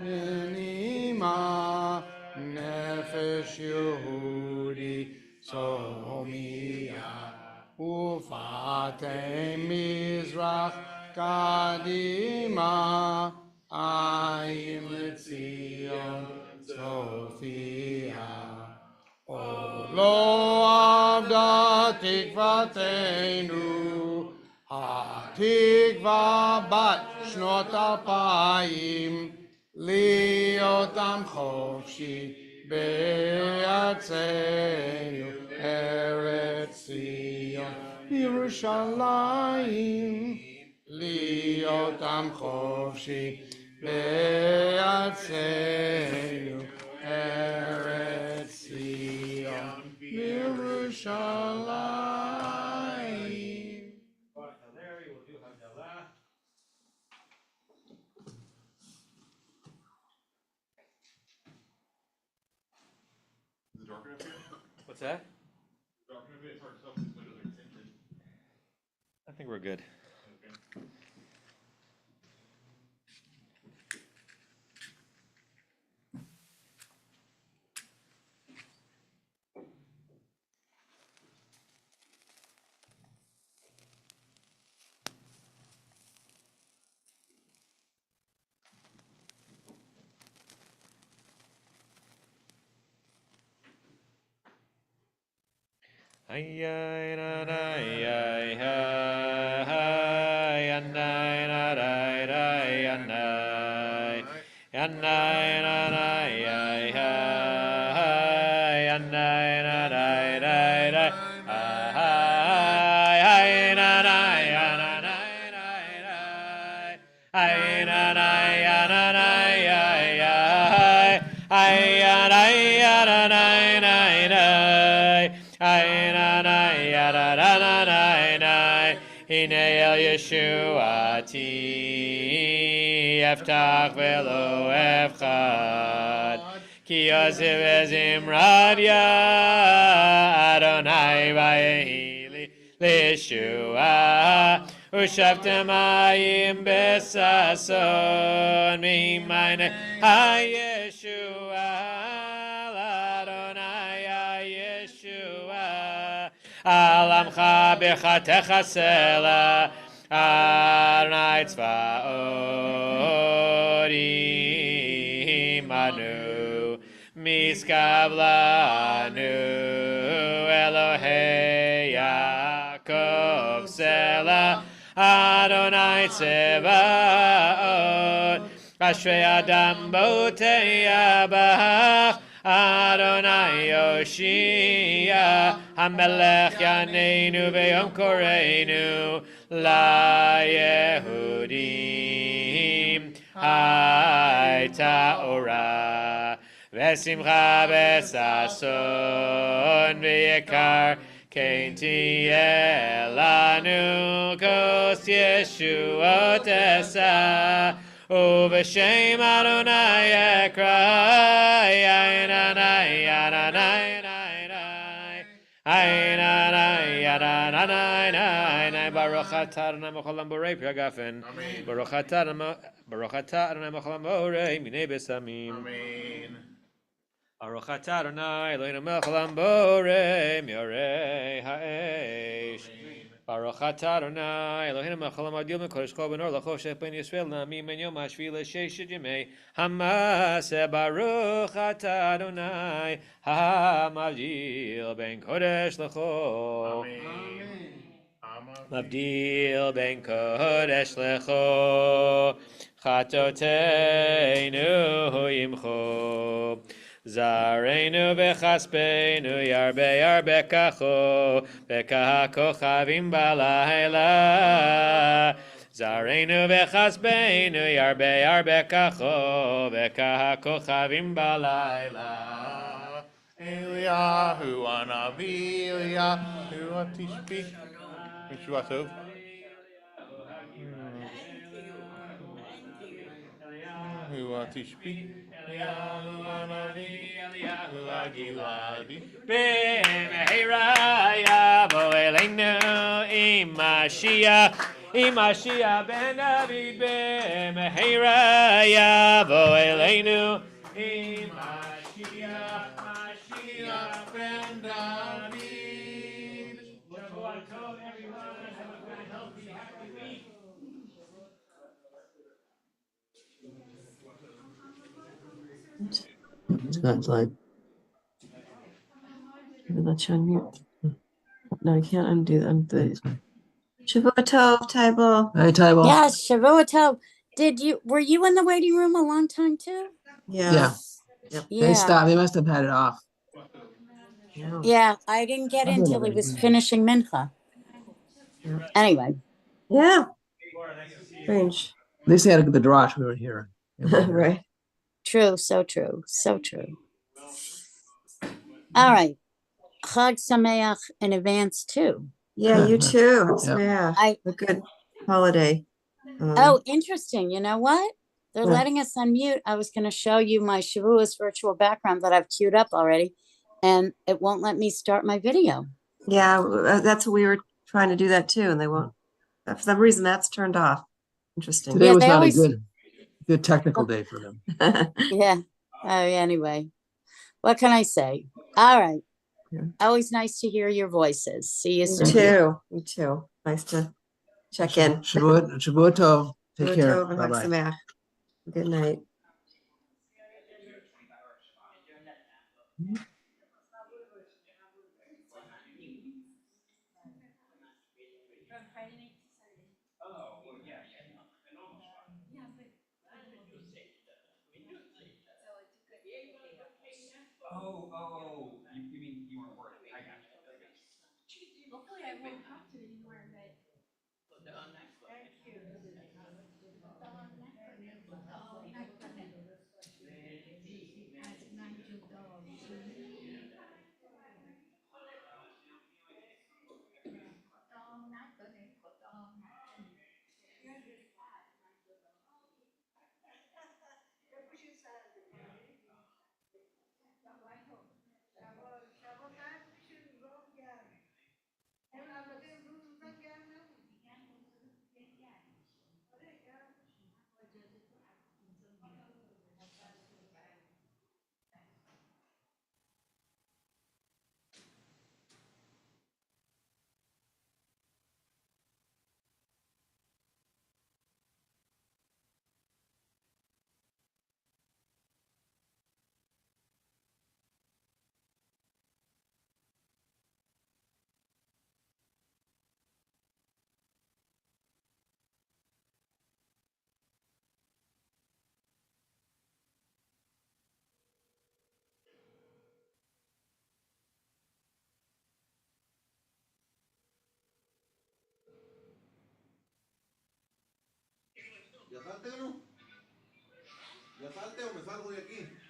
ונעימה נפש יהודי צומיה ופאתי מזרח קדימה עין לציון צופיה. עוד לא אבדה תקוותנו, התקווה בת שנות 2000, להיות עם חופשי בארצנו, ארץ ציון ירושלים. להיות עם חופשי בארצנו, ארץ ציון ירושלים. that? I think we're good. Ay ay na na ay ay ay anay na ay ay anay anay na na ay ay ay anay na ay ay ay na na ay ay na na ay na na ay ay na Hine el Yeshuati Eftach velo Efchad Ki Yosef ezimradia Adonai vayehili Lishua Ushavtem ayim besason Mimayne ha-Yeshua Adonai ha-Yeshua Alamcha bechatecha sela Adonai tzvaot imanu Miskav lanu Elohei Yaakov sela Adonai tzevaot Ashrei Adam botei Yabach Adonai Yoshia Hamelech Yaneinu Beyom Koreinu La Yehudim Hayta Ora Vesimcha Besason V'yekar Kein Tielanu Kos Yeshuot Esa Uv'shem Adonai Ekra Ayinanai Adonai Ayinanai Adonai Baruch atah Adonai Mecholam Borei Piragafen Baruch atah Adonai Mecholam Borei Minei Besamim Amen. Baruch atah Adonai Eloheinu Mecholam Borei Miorei Ha'esh Baruch atah Adonai Eloheinu Mecholam Adil Mekodesh Kol Benor Lachoshech Ben Yisrael Nami Men Yom Hashvi L'Sheish Yemei Hamaseh Baruch atah Adonai Hamavdil Ben Kodesh L'Chol Mavdil Ben Kodesh L'Chol Chatoteinu Yimcho Zareinu v'chaspeinu yarbe yarbe kacho v'kahakochavim balayla Zareinu v'chaspeinu yarbe yarbe kacho v'kahakochavim balayla Eliyahu Anavi Eliyahu Atishbi Yeshua Tov Eliyahu Atishbi Eliyahu Anavi Eliyahu Agiladi B'mehira yavo eleinu Mashiach ben David b'mehira yavo eleinu Mashiach ben David. Shavua tov, everyone. Have a good, healthy, happy week. Sounds like. Maybe let you unmute. No, I can't undo them. Shavua Tov, Table. Hi, Table. Yes, Shavua Tov. Were you in the waiting room a long time too? Yes. Yep. Yeah. They stopped. They must have had it off. Yeah. Yeah, I didn't get in till he was finishing Mincha. Yeah. Anyway. Yeah. Strange. At least they had the drash we were hearing. Right. True, so true, so true. All right. Chag Sameach in advance too. Yeah, you too. Yeah. A good holiday. Oh, interesting. You know what? They're What? letting us unmute. I was going to show you my Shavuos virtual background that I've queued up already. and it won't let me start my video. Yeah, that's what we were trying to do that too, and they won't. For some reason, that's turned off. Interesting. Today Yeah, was they not a always, good technical day for them. yeah. Anyway, what can I say? All right. Yeah. Always nice to hear your voices. See you Me soon. too. Me too. Nice to check in. Shavuot Tov. Take Shavuot care. Tov and Chag Bye-bye. Sameach. Good night. ¿Ya salte o no? ¿Ya salte o me salgo de aquí?